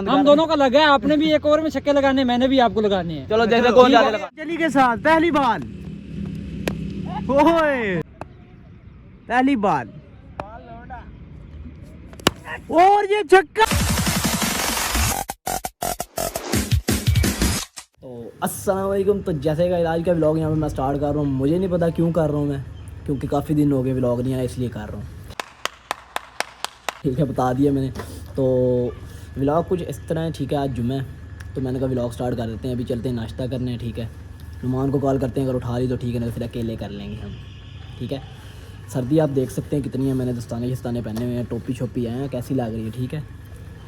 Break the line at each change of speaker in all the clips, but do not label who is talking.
हम दोनों का लगा है, आपने भी एक ओवर में छक्के लगाने, मैंने भी आपको लगाने हैं।
चलो देखते कौन ज्यादा लगा।
चली के साथ पहली बॉल, ओए पहली बॉल और ये छक्का।
तो अस्सलाम वालेकुम। तो जैसे कि आज का व्लॉग यहाँ पे मैं स्टार्ट कर रहा हूँ। मुझे नहीं पता क्यों कर रहा हूँ मैं, क्योंकि काफ़ी दिन हो गए व्लॉग नहीं आया, इसलिए कर रहा हूँ। ठीक है, बता दिया मैंने। तो व्लॉग कुछ इस तरह है, ठीक है। आज जुम्मा है तो मैंने कहा व्लॉग स्टार्ट कर देते हैं। अभी चलते हैं नाश्ता करने, ठीक है। नुमान को कॉल करते हैं, अगर उठा ली तो ठीक है, नहीं तो फिर अकेले कर लेंगे हम, ठीक है। सर्दी आप देख सकते हैं कितनी है। मैंने दस्ताने शस्ताने पहने हुए हैं, टोपी छोपी आए हैं, कैसी लग रही है, ठीक है।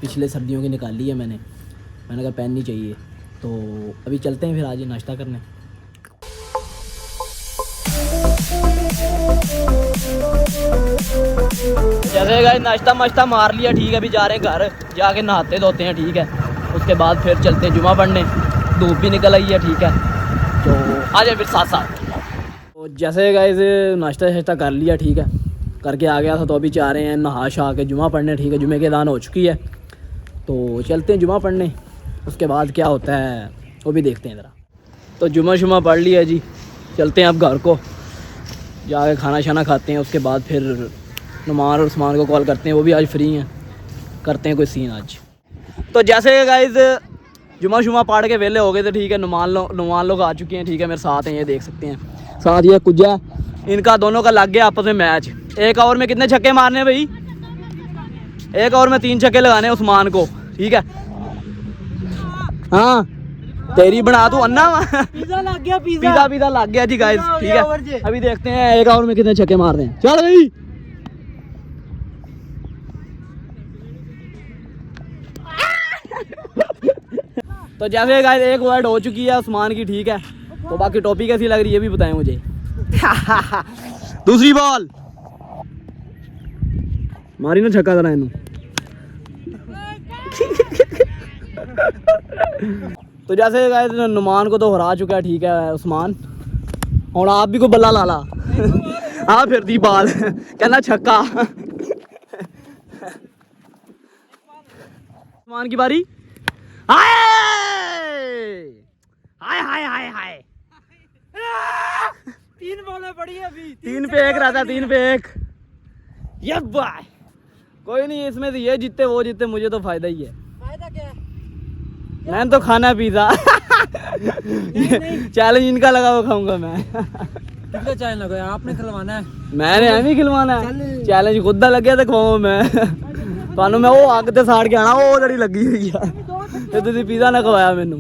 पिछले सर्दियों की निकाली है मैंने कहा पहननी चाहिए। तो अभी चलते हैं फिर आज नाश्ता करने। जैसे गाइस नाश्ता माश्ता मार लिया, ठीक है। अभी जा रहे हैं घर, जाके नहाते धोते हैं, ठीक है। उसके बाद फिर चलते हैं जुमा पढ़ने। धूप भी निकल आई है, ठीक है। तो आ जाए फिर साथ साथ। तो जैसे गाइस नाश्ता शाश्ता कर लिया, ठीक है, करके आ गया था। तो अभी जा रहे हैं नहा शहा के जुमा पढ़ने, ठीक है। जुमे की अज़ान हो चुकी है तो चलते हैं जुमा पढ़ने। उसके बाद क्या होता है वो भी देखते हैं ज़रा। तो जुमा शुमा पढ़ लिया जी, चलते हैं अब घर को, जाके खाना शाना खाते हैं। उसके बाद फिर नुमान और उस्मान को कॉल करते हैं, वो भी आज फ्री हैं, करते हैं कोई सीन आज। तो जैसे गाइस जुमा शुमा पढ़ के वेले हो गए थे, ठीक है। नुमान लोग आ चुके हैं, ठीक है, मेरे साथ हैं, ये देख सकते हैं। साथ ये कुजा, इनका दोनों का लग गया आपस में मैच। एक ओवर में कितने छक्के मारने हैं भाई? एक ओवर में 3 छक्के लगाने हैं उस्मान को, ठीक है। हाँ तेरी बना तू अन्ना।
पिज़्ज़ा लग गया,
पिज़्ज़ा लग गया जी गाइस, ठीक है। अभी देखते हैं एक ओवर में कितने छक्के मार रहे हैं। चल भाई तो जैसे गाइस एक वर्ड हो चुकी है उस्मान की, ठीक है। तो बाकी टॉपी कैसी लग रही है ये भी बताएं मुझे। दूसरी बॉल मारी ना छक्का जरा इन्हों। तो जैसे गाइस नुमान को तो हरा चुका है, ठीक है उस्मान। और आप भी को बल्ला लाला आप फिर दी बाल कहना छक्का। उस्मान की बारी। हाय हाय हाय हाय हाय
3 बॉलें पड़ी है अभी,
3 पे 1 रहता है, 3 पे 1। ये बाय कोई नहीं, इसमें से ये जीते वो जीते, मुझे तो फायदा ही है।
फायदा क्या है?
मैंने तो खाना पिज़्ज़ा। चैलेंज इनका लगा वो खाऊंगा मैं।
कितना चाय लगाया आपने, खिलवाना है?
मैंने एम ही खिलवाना है, चैलेंज खुद दा लगे तो खवाऊं मैं। ਤੁਹਾਨੂੰ मैं वो अग ते साड़ के आना, वो जड़ी लगी हुई है ते तुसी पिज़्ज़ा ना खवाया मैनू।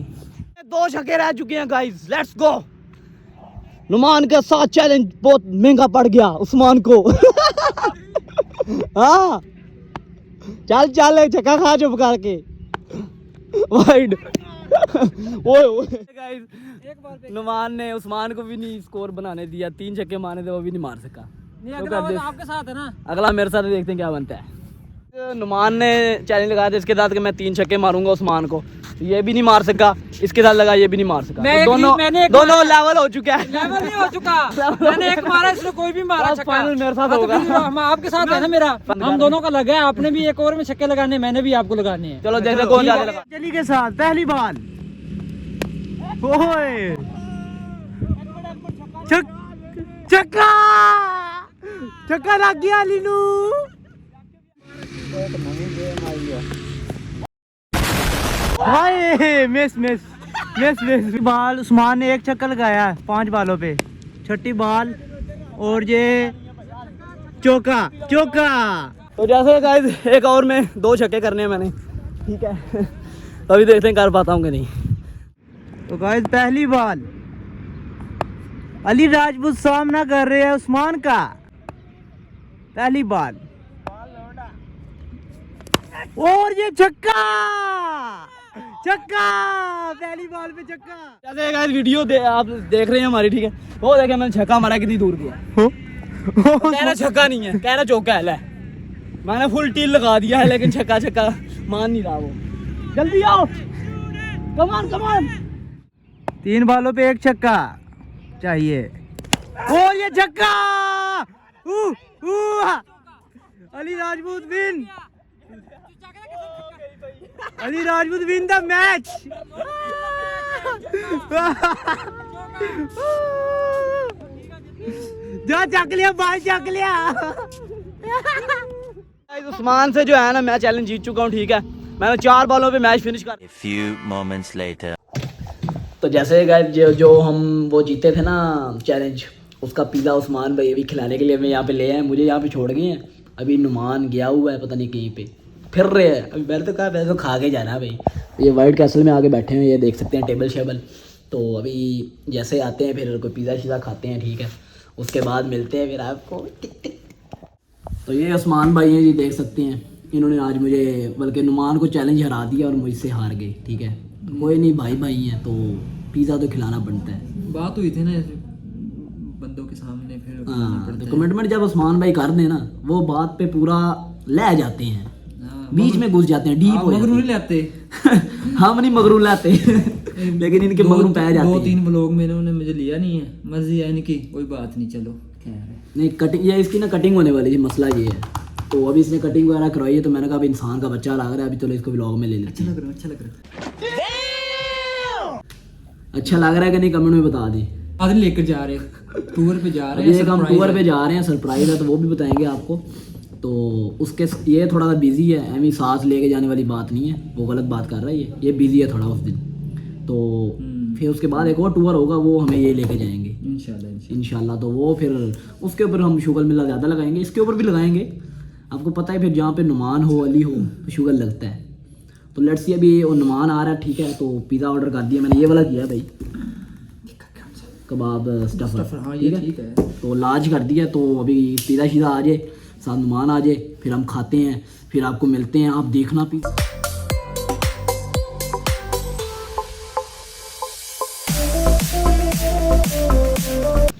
2 छक्के रह चुके हैं गाइस, लेट्स गो। नुमान के साथ चैलेंज बहुत महंगा पड़ गया उस्मान को। हाँ चल चल एक छक्का खा चुप करके वाइड। ओए गाइस नुमान ने उस्मान को भी नहीं स्कोर बनाने दिया, 3 छक्के मारने थे वो भी नहीं मार सका।
नहीं, अगला तो आपके साथ है ना।
अगला मेरे साथ, देखते हैं क्या बनता है। नुमान ने चैलेंज लगाया था इसके साथ कि मैं 3 छक्के मारूंगा उस्मान को, ये भी नहीं मार सका। इसके साथ लगा, ये भी नहीं मार सका। तो दोनों लेवल हो चुका है।
लेवल नहीं हो चुका। मैंने एक मारा, इसने कोई भी मारा छक्का।
फाइनल मेरे साथ होगा।
हम आपके साथ है ना मेरा। हम दोनों का लगा है, आपने भी एक ओवर में छक्के लगाने, मैंने भी आपको लगाने हैं।
चलो देखते कौन ज्यादा लगा।
चली के साथ पहली बॉल, ओए छक्का छक्का लग गया Leenu. Hi miss miss miss miss ball. Usman ने 1 छक्का लगाया 5 बॉलों पे, छठी बॉल और ये चौका चौका।
तो जैसे गाइस एक ओवर में 2 छक्के करने हैं मैंने, ठीक है। तो अभी देखते हैं कर पाता हूँ कि नहीं।
तो गाइस पहली बॉल, अली राजपूत सामना कर रहे हैं उस्मान का। पहली बॉल और ये छक्का छक्का, पहली बॉल पे छक्का।
जैसे गाइस वीडियो आप देख रहे हैं हमारी, ठीक है। वो देखे मैंने छक्का मारा, कितनी दूर गया। कह रहा छक्का नहीं है, कह रहा चौका है। मैंने फुल टील लगा दिया है, लेकिन छक्का छक्का मान नहीं रहा वो। जल्दी आओ, कमान कमान।
3 बॉलों पे 1 छक्का चाहिए और ये छक्का। Ali Rajput win. Ali Rajput win the match. जो चक लिया बाल चक लिया।
उस्मान से जो है ना मैं चैलेंज जीत चुका हूँ, ठीक है। मैंने 4 बॉलों पे मैच फिनिश कर।
A few moments later.
तो जैसे गाइस जो हम वो जीते थे ना चैलेंज, उसका पिज़्ज़ा उस्मान भाई अभी खिलाने के लिए हमें यहाँ पे ले आए, मुझे यहाँ पे छोड़ गए हैं। अभी नुमान गया हुआ है पता नहीं कहीं पे, फिर रहे हैं। अभी मैंने तो कहा वैसे तो खा के जाना है भाई। ये वाइट कैसल में आके बैठे हैं, ये देख सकते हैं टेबल शेबल। तो अभी जैसे आते हैं फिर कोई पिज़्ज़ा शिज़्ज़ा खाते हैं, ठीक है। उसके बाद मिलते हैं फिर आपको। तो ये उस्मान भाई हैं जी, देख सकते हैं। इन्होंने आज मुझे बल्कि नुमान को चैलेंज हरा दिया और मुझसे हार गए, ठीक है। कोई नहीं, भाई भाई हैं तो पिज़्ज़ा तो खिलाना बनता है।
बात हुई थी ना ऐसे बंदों के सामने, फिर
हाँ, तो कमिटमेंट जब उस्मान भाई कर दें ना, वो बात पे पूरा ले जाते हैं, बीच में घुस जाते हैं, डीप हो
मगरू नहीं
जाते
लाते।
हैं। हम नहीं मगरू लाते लेकिन इनके मगरू पै जाते हैं।
2-3 ब्लॉग में इन्होंने मुझे लिया नहीं है, मर्जी है इनकी, कोई बात नहीं। चलो
नहीं कटिंग, ये इसकी ना कटिंग होने वाली थी, मसला ये है। तो अभी इसने कटिंग वगैरह करवाई है, तो मैंने कहा अब इंसान का बच्चा लग रहा है, अभी तो इसको व्लॉग में ले लेते हैं।
अच्छा लग रहा
अच्छा लग रहा है कि नहीं कमेंट में बता दें।
आदमी लेकर जा रहे हैं, टूर पे जा रहे हैं।
एक हम टूर पे जा रहे हैं, सरप्राइज है, तो वो भी बताएंगे आपको। तो उसके ये थोड़ा सा बिजी है, एमी सांस लेके जाने वाली बात नहीं है, वो गलत बात कर रहा है। ये बिजी है थोड़ा उस दिन। तो फिर उसके बाद एक और टूर होगा, वो हमें ये लेके जाएंगे इंशाल्लाह। तो वो फिर उसके ऊपर हम शुगर मिला ज़्यादा लगाएंगे, इसके ऊपर भी लगाएंगे। आपको पता है फिर जहाँ पे नुमान हो, अली हो, तो शुगर लगता है। तो लेट्स सी, अभी वो नुमान आ रहा है, ठीक है। तो पिज़्ज़ा ऑर्डर कर दिया मैंने, ये वाला किया भाई, कबाब स्टफर।
हाँ ये ठीक है।
तो लार्ज कर दिया। तो अभी पिज़्ज़ा शीज़ा आ जाए, साथ नुमान आ जाए, फिर हम खाते हैं, फिर आपको मिलते हैं। आप देखना पिज़्ज़ा।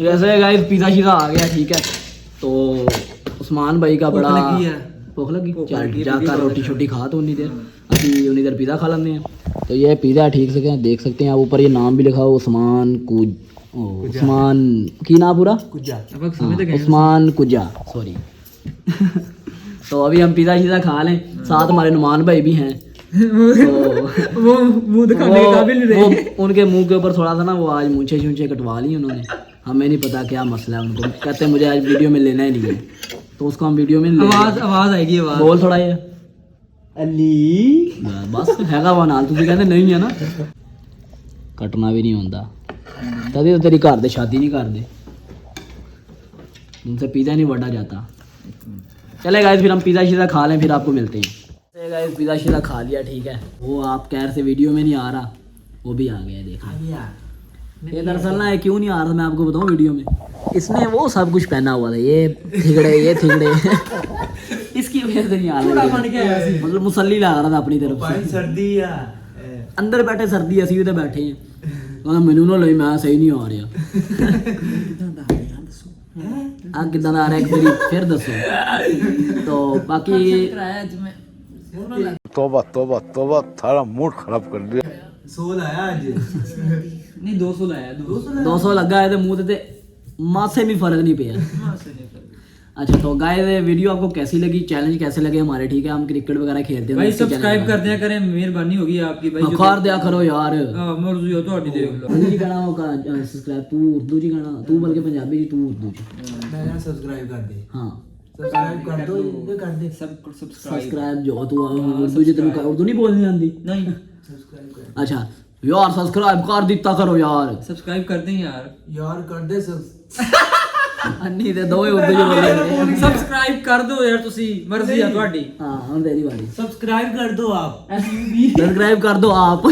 जैसे गाइस पिज़्ज़ा शीज़ा आ गया, ठीक है। तो उस्मान भाई का बड़ा भूख लगी, चल जाकर रोटी छोटी खा तो उन्हीं देर, अभी उन्हीं देर पिज़्ज़ा खा लेते हैं। तो ये पिज़्ज़ा ठीक से क्या देख सकते हैं आप, ऊपर ये नाम भी लिखा हुआ उस्मान उस्मान की नाम पूरा उस्मान कुजा, सॉरी। तो अभी हम पिज़्ज़ा शीज़ा खा लें, साथ हमारे नुमान भाई भी हैं। तो
वो मुंह दिखाने के काबिल नहीं रहे।
उनके मुंह के ऊपर थोड़ा सा ना वो आज मूंछे शूंछे कटवा ली उन्होंने, हमें नहीं पता क्या मसला है। उनको कहते हैं मुझे आज वीडियो में लेना ही नहीं है, तो उसको हम वीडियो में
आवाज आएगी, आवाज
बोल थोड़ा ये अली बस हैगा वा नाल, तुझे कहते नहीं है ना, कटना भी नहीं होता। तभी तो तेरी घर दे शादी नहीं कर दे, उनसे पिज़्ज़ा नहीं बढ़ा जाता। चले गाइस फिर हम पिज़्ज़ा शीज़ा खा लें, फिर आपको मिलते हैं। गाइस पिज़्ज़ा शीज़ा खा लिया, ठीक है। वो आप कह रहे थे वीडियो में नहीं आ रहा, वो भी आ गया, देखा। ये दरअसल ना क्यों नहीं आ रहा था मैं आपको बताऊं वीडियो में, इसने वो सब कुछ पहना हुआ था, ये थिगड़े इसकी वजह से नहीं आ रहा, मतलब मुसल्ली लगा रहा था अपनी तरफ से।
सर्दी है
अंदर बैठे, सर्दी असी भी तो बैठे हैं, कहना मैनू ना लई, मैं सही नहीं आ रहा। कितना आ रहा है फिर दसो। तो बाकी
तोबा तोबा तोबा, थारा मूड खराब कर दिया।
100 लाया आज
नहीं 200 लाया,
200 लगा है, तो मुंह ते मासे भी फर्क नहीं पिया। अच्छा तो गाइस वीडियो आपको कैसी लगी, चैलेंज कैसे लगे हमारे, ठीक है। हम क्रिकेट वगैरह खेलते हैं
भाई, सब्सक्राइब कर दिया करें, मेहरबानी होगी आपकी भाई।
खार दिया करो यार,
हां मर्जी हो ਤੁਹਾਡੀ देख लो।
हिंदी गाना होगा सब्सक्राइब, तू उर्दू जी गाना, तू बल्कि पंजाबी जी, तू उर्दू जी।
मैं सब्सक्राइब कर दे,
हां
सब्सक्राइब कर दो, ये कर दे
सब
सब्सक्राइब जो तू उर्दू जी, तेरे उर्दू नहीं बोलनी आंदी
नहीं।
सब्सक्राइब कर
अच्छा यार सब्सक्राइब कर दिता करो यार,
सब्सक्राइब कर दें यार
कर दे सब
अन्नी ते दोवे उर्दू जी बोलते।
सब्सक्राइब कर दो यार, तुसी मर्जी है ਤੁਹਾਡੀ।
हां हम तेरी बारी,
सब्सक्राइब कर दो आप,
सब्सक्राइब कर दो आप,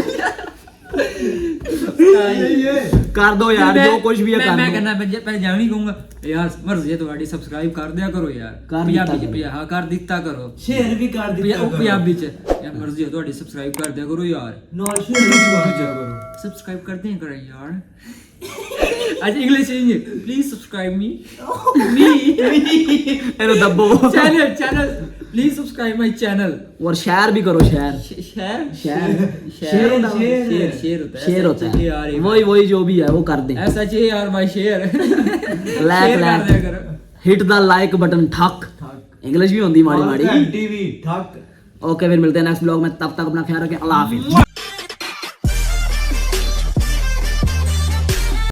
कर दो यार, जो कुछ भी है कर
मैं
दो।
कहना पहले जाऊं नहीं कहूंगा यार, मर्जी है ਤੁਹਾਡੀ, सब्सक्राइब कर दिया करो यार। ਪੰਜਾਬੀ ਚ ਹਾਂ ਕਰ ਦਿੱਤਾ ਕਰੋ,
शेयर भी कर दिया करो
ਪੰਜਾਬੀ ਚ यार, मर्जी है ਤੁਹਾਡੀ, सब्सक्राइब कर दिया करो यार,
नॉल शेयर भी कर दिया करो,
सब्सक्राइब कर दिया करो यार। आज English please subscribe me
hello Dabbo
channel please subscribe my channel,
और शेयर भी करो, शेयर
शेयर
शेयर
शेयर होता है
यार, वही जो भी है वो कर दें।
ऐसा चाहिए यार my share
like hit the like button ठक, इंग्लिश भी होंदी माड़ी माड़ी,
टीवी ठक
ओके फिर मिलते हैं नेक्स्ट ब्लॉग में, तब तक अपना ख्याल रखें, अल्लाह हाफिज़।